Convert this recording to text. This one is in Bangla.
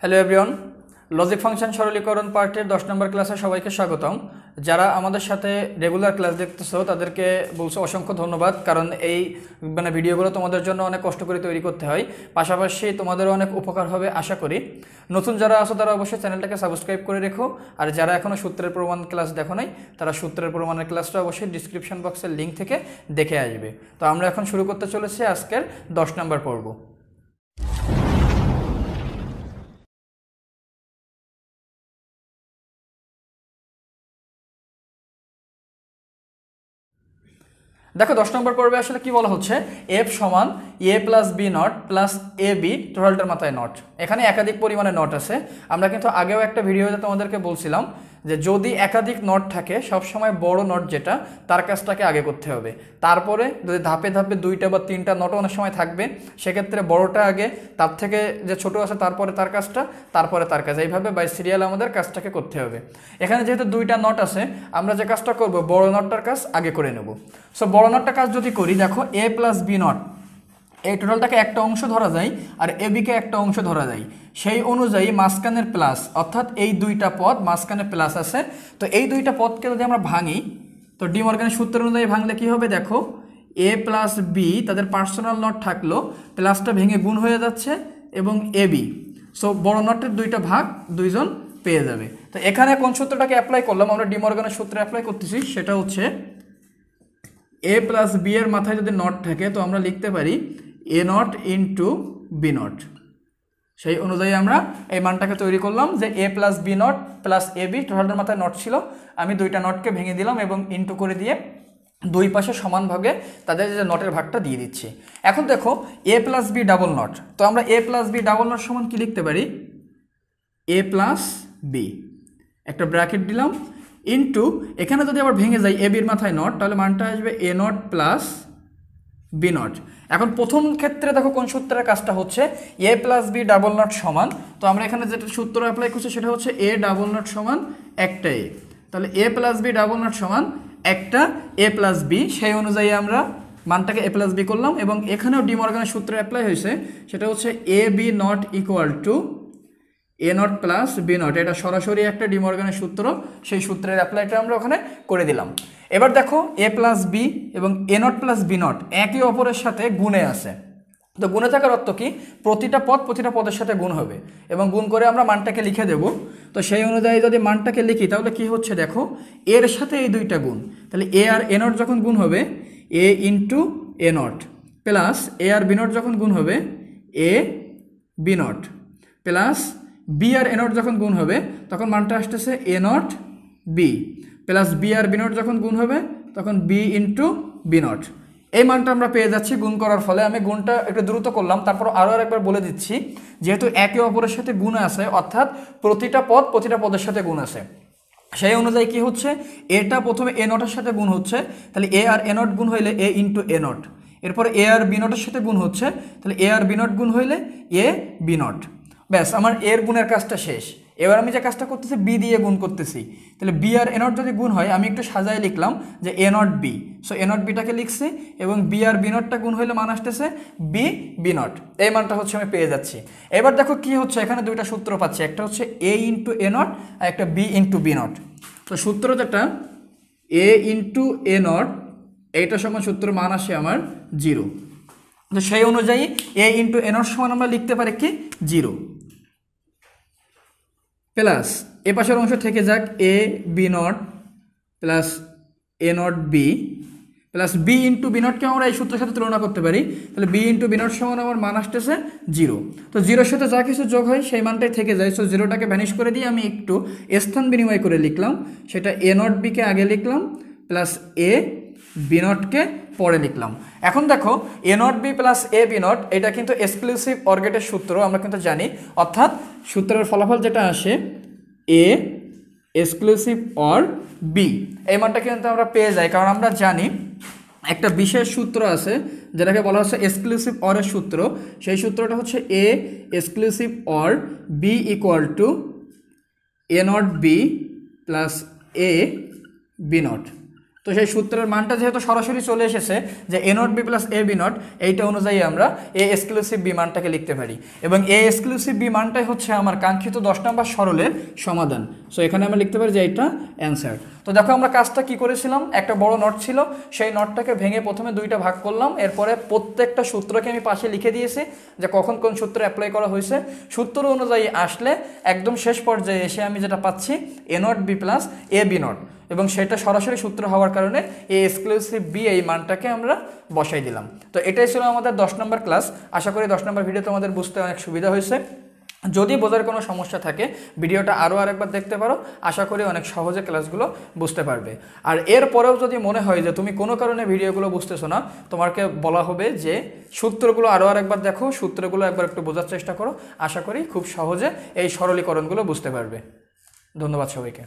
হ্যালো এভরিওয়ান, লজিক ফাংশন সরলীকরণ পার্টের 10 নম্বর ক্লাসে সবাইকে স্বাগতম। যারা আমাদের সাথে রেগুলার ক্লাস দেখতেছো তাদেরকে বলছো অসংখ্য ধন্যবাদ, কারণ এই ভিডিওগুলো তোমাদের জন্য অনেক কষ্ট করে তৈরি করতে হয়, পাশাপাশি তোমাদেরও অনেক উপকার হবে আশা করি। নতুন যারা আছো তারা অবশ্যই চ্যানেলটাকে সাবস্ক্রাইব করে রেখো, আর যারা এখনও সূত্রের প্রমাণ ক্লাস দেখো নাই তারা সূত্রের প্রমাণের ক্লাসটা অবশ্যই ডিসক্রিপশন বক্সের লিঙ্ক থেকে দেখে আসবে। তো আমরা এখন শুরু করতে চলেছি আজকের 10 নম্বর পর্ব। দেখো 10 নম্বর পর্বে আসলে কি বলা হচ্ছে, এফ সমান A plus B not plus A B টোটালটার মাথায় নট। এখানে একাধিক পরিমাণে নট আছে। আমরা কিন্তু আগেও একটা ভিডিওতে তোমাদেরকে বলছিলাম যে যদি একাধিক নট থাকে সবসময় বড় নট যেটা তার কাজটাকে আগে করতে হবে, তারপরে যদি ধাপে ধাপে 2টা বা 3টা নটও অনেক সময় থাকবে সেক্ষেত্রে বড়টা আগে, তার থেকে যে ছোট আছে তারপরে তার কাজটা, তারপরে তার কাজ, এইভাবে বাই সিরিয়াল আমাদের কাজটাকে করতে হবে। এখানে যেহেতু 2টা নট আছে আমরা যে কাজটা করব বড় নটটার কাজ আগে করে নেব। সো বড় নটটার কাজ যদি করি, দেখো এ প্লাস বি নট এই টোটালটাকে একটা অংশ ধরা যায় আর এ বিকে একটা অংশ ধরা যায়, সেই অনুযায়ী মাঝখানের প্লাস, অর্থাৎ এই 2টা পদ মাঝখানে প্লাস আছে। তো এই 2টা পদকে যদি আমরা ভাঙি, তো ডি মর্গানের সূত্র অনুযায়ী ভাঙলে কি হবে, দেখো এ প্লাস বি তাদের পার্সোনাল নট থাকলো, প্লাসটা ভেঙে গুণ হয়ে যাচ্ছে এবং এ বি। সো বড় নটের 2টা ভাগ 2জন পেয়ে যাবে। তো এখানে কোন সূত্রটাকে অ্যাপ্লাই করলাম, আমরা ডি মর্গানের সূত্রে অ্যাপ্লাই করতেছি, সেটা হচ্ছে এ প্লাস বি এর মাথায় যদি নট থাকে তো আমরা লিখতে পারি A not into B not. সেই অনুযায়ী আমরা এই মানটাকে তৈরি করলাম যে A plus B not plus A B টোটালটার মাথায় নট ছিল, আমি 2টা নটকে ভেঙে দিলাম এবং ইন্টু করে দিয়ে দুই পাশে সমান ভাগে তাদের যে নটের ভাগটা দিয়ে দিচ্ছি। এখন দেখো এ প্লাস বি ডাবল নট, তো আমরা এ প্লাস বি ডাবল নট সমান কি লিখতে পারি, এ প্লাস বি একটা ব্র্যাকেট দিলাম ইন্টু, এখানে যদি আবার ভেঙে যায় এ বির মাথায় নট তাহলে মানটা আসবে এ নট প্লাস বি নট। এখন প্রথম ক্ষেত্রে দেখো কোন সূত্রের কাজটা হচ্ছে এ প্লাস বি ডাবল নট সমান, তো আমরা এখানে যেটা সূত্র অ্যাপ্লাই করছি সেটা হচ্ছে এ ডাবল নট সমান একটা এ, তাহলে এ প্লাস বি ডাবল নট সমান একটা এ প্লাস বি, সেই অনুযায়ী আমরা মানটাকে এ প্লাস বি করলাম এবং এখানেও ডি মর্গানের সূত্র অ্যাপ্লাই হয়েছে, সেটা হচ্ছে A B not equal to A not plus B not. এটা সরাসরি একটা ডি মর্গানের সূত্র, সেই সূত্রের অ্যাপ্লাইটা আমরা ওখানে করে দিলাম। এবার দেখো এ প্লাস বি এবং এ নট প্লাস বি নট একে অপরের সাথে গুণে আছে, তো গুণে থাকার অর্থ কি, প্রতিটা পদের সাথে গুণ হবে এবং গুণ করে আমরা মানটাকে লিখে দেব। তো সেই অনুযায়ী যদি মানটাকে লিখি তাহলে কি হচ্ছে, দেখো এর সাথে এই 2টা গুণ, তাহলে এ আর এ নট যখন গুণ হবে A into A not plus A আর বি নট যখন গুণ হবে A B not plus B আর এ নট যখন গুণ হবে তখন মানটা আসতেছে A not B plus B আর বি নট যখন গুণ হবে তখন বি ইন্টু বি নট। এই মানটা আমরা পেয়ে যাচ্ছি গুণ করার ফলে। আমি গুণটা একটু দ্রুত করলাম, তারপর আরও একবার বলে দিচ্ছি, যেহেতু একে অপরের সাথে গুণ আছে অর্থাৎ প্রতিটা পদের সাথে গুণ আছে, সেই অনুযায়ী কি হচ্ছে, এটা প্রথমে এ নটের সাথে গুণ হচ্ছে, তাহলে এ আর এ নট গুণ হইলে এ ইন্টু এ নট, এরপরে এ আর বি নটের সাথে গুণ হচ্ছে, তাহলে এ আর বি নট গুণ হইলে এ বি নট। ব্যাস, আমার এর গুণের কাজটা শেষ। এবার আমি যে কাজটা করতেছি বি দিয়ে গুণ করতেছি, তাহলে বি আর এ নট যদি গুণ হয় আমি একটু সাজায় লিখলাম যে A not B, so A not বিটাকে লিখছি এবং বি আর বি নটটা গুণ হইলে মান আসতেছে বি বি নট, এই মানটা হচ্ছে আমি পেয়ে যাচ্ছি। এবার দেখো কি হচ্ছে, এখানে 2টা সূত্র পাচ্ছি, একটা হচ্ছে এ ইন্টু এ নট আর একটা বি ইন্টু বি নট। তো সূত্র যেটা এ ইন্টু এ নট এইটা সমান সূত্র মান আসে আমার 0, তো সেই অনুযায়ী এ ইন্টু এ নট সমান আমরা লিখতে পারি কি 0 প্লাস এ পাশের অংশ থেকে যাক A B not plus A not B plus B into B নটকে আমরা এই সূত্রের সাথে তুলনা করতে পারি, তাহলে বি ইন্টু বি নট সমান আমার মান আসতেছে 0। তো 0-র সাথে যা কিছু যোগ হয় সেই মানটাই থেকে যায়, সো 0টাকে ভ্যানিশ করে দিয়ে আমি একটু স্থান বিনিময় করে লিখলাম, সেটা এ নট বিকে আগে লিখলাম প্লাস এ বি নটকে পরে লিখলাম। এখন দেখো A not B plus A B not এটা কিন্তু এক্সক্লুসিভ অর গেটের সূত্র আমরা কিন্তু জানি, অর্থাৎ সূত্রের ফলাফল যেটা আসে এ এক্সক্লুসিভ অর বি, এই মানটা কিন্তু আমরা পেয়ে যাই, কারণ আমরা জানি একটা বিশেষ সূত্র আছে যেটাকে বলা হচ্ছে এক্সক্লুসিভ অরের সূত্র। সেই সূত্রটা হচ্ছে A exclusive or B equal to A not B plus A B not. তো সেই সূত্রের মানটা যেহেতু সরাসরি চলে এসেছে যে A not B plus A B not, এইটা অনুযায়ী আমরা এ এক্সক্লুসিভ বি মানটাকে লিখতে পারি এবং এ এক্সক্লুসিভ বি মানটাই হচ্ছে আমার কাঙ্ক্ষিত 10 নম্বর সরলের সমাধান। সো এখানে আমরা লিখতে পারি যে এইটা অ্যান্সার। তো দেখো আমরা কাজটা কি করেছিলাম, একটা বড় নট ছিল, সেই নটটাকে ভেঙে প্রথমে দুইটা ভাগ করলাম, এরপরে প্রত্যেকটা সূত্রকে আমি পাশে লিখে দিয়েছি যে কখন কোন সূত্র অ্যাপ্লাই করা হয়েছে। সূত্র অনুযায়ী আসলে একদম শেষ পর্যায়ে এসে আমি যেটা পাচ্ছি A not B plus A B not, এবং সেটা সরাসরি সূত্র হওয়ার কারণে এই এক্সক্লুসিভ বি এই মানটাকে আমরা বসাই দিলাম। তো এটাই ছিল আমাদের 10 নম্বর ক্লাস। আশা করি 10 নম্বর ভিডিও তোমাদের বুঝতে অনেক সুবিধা হয়েছে। যদি বোঝার কোনো সমস্যা থাকে ভিডিওটা আরও আরেকবার দেখতে পারো, আশা করি অনেক সহজে ক্লাসগুলো বুঝতে পারবে। আর এরপরেও যদি মনে হয় যে তুমি কোনো কারণে ভিডিওগুলো বুঝতেছো না, তোমাকে বলা হবে যে সূত্রগুলো আরও আরেকবার দেখো, সূত্রগুলো একবার একটু বোঝার চেষ্টা করো, আশা করি খুব সহজে এই সরলীকরণগুলো বুঝতে পারবে। ধন্যবাদ সবাইকে।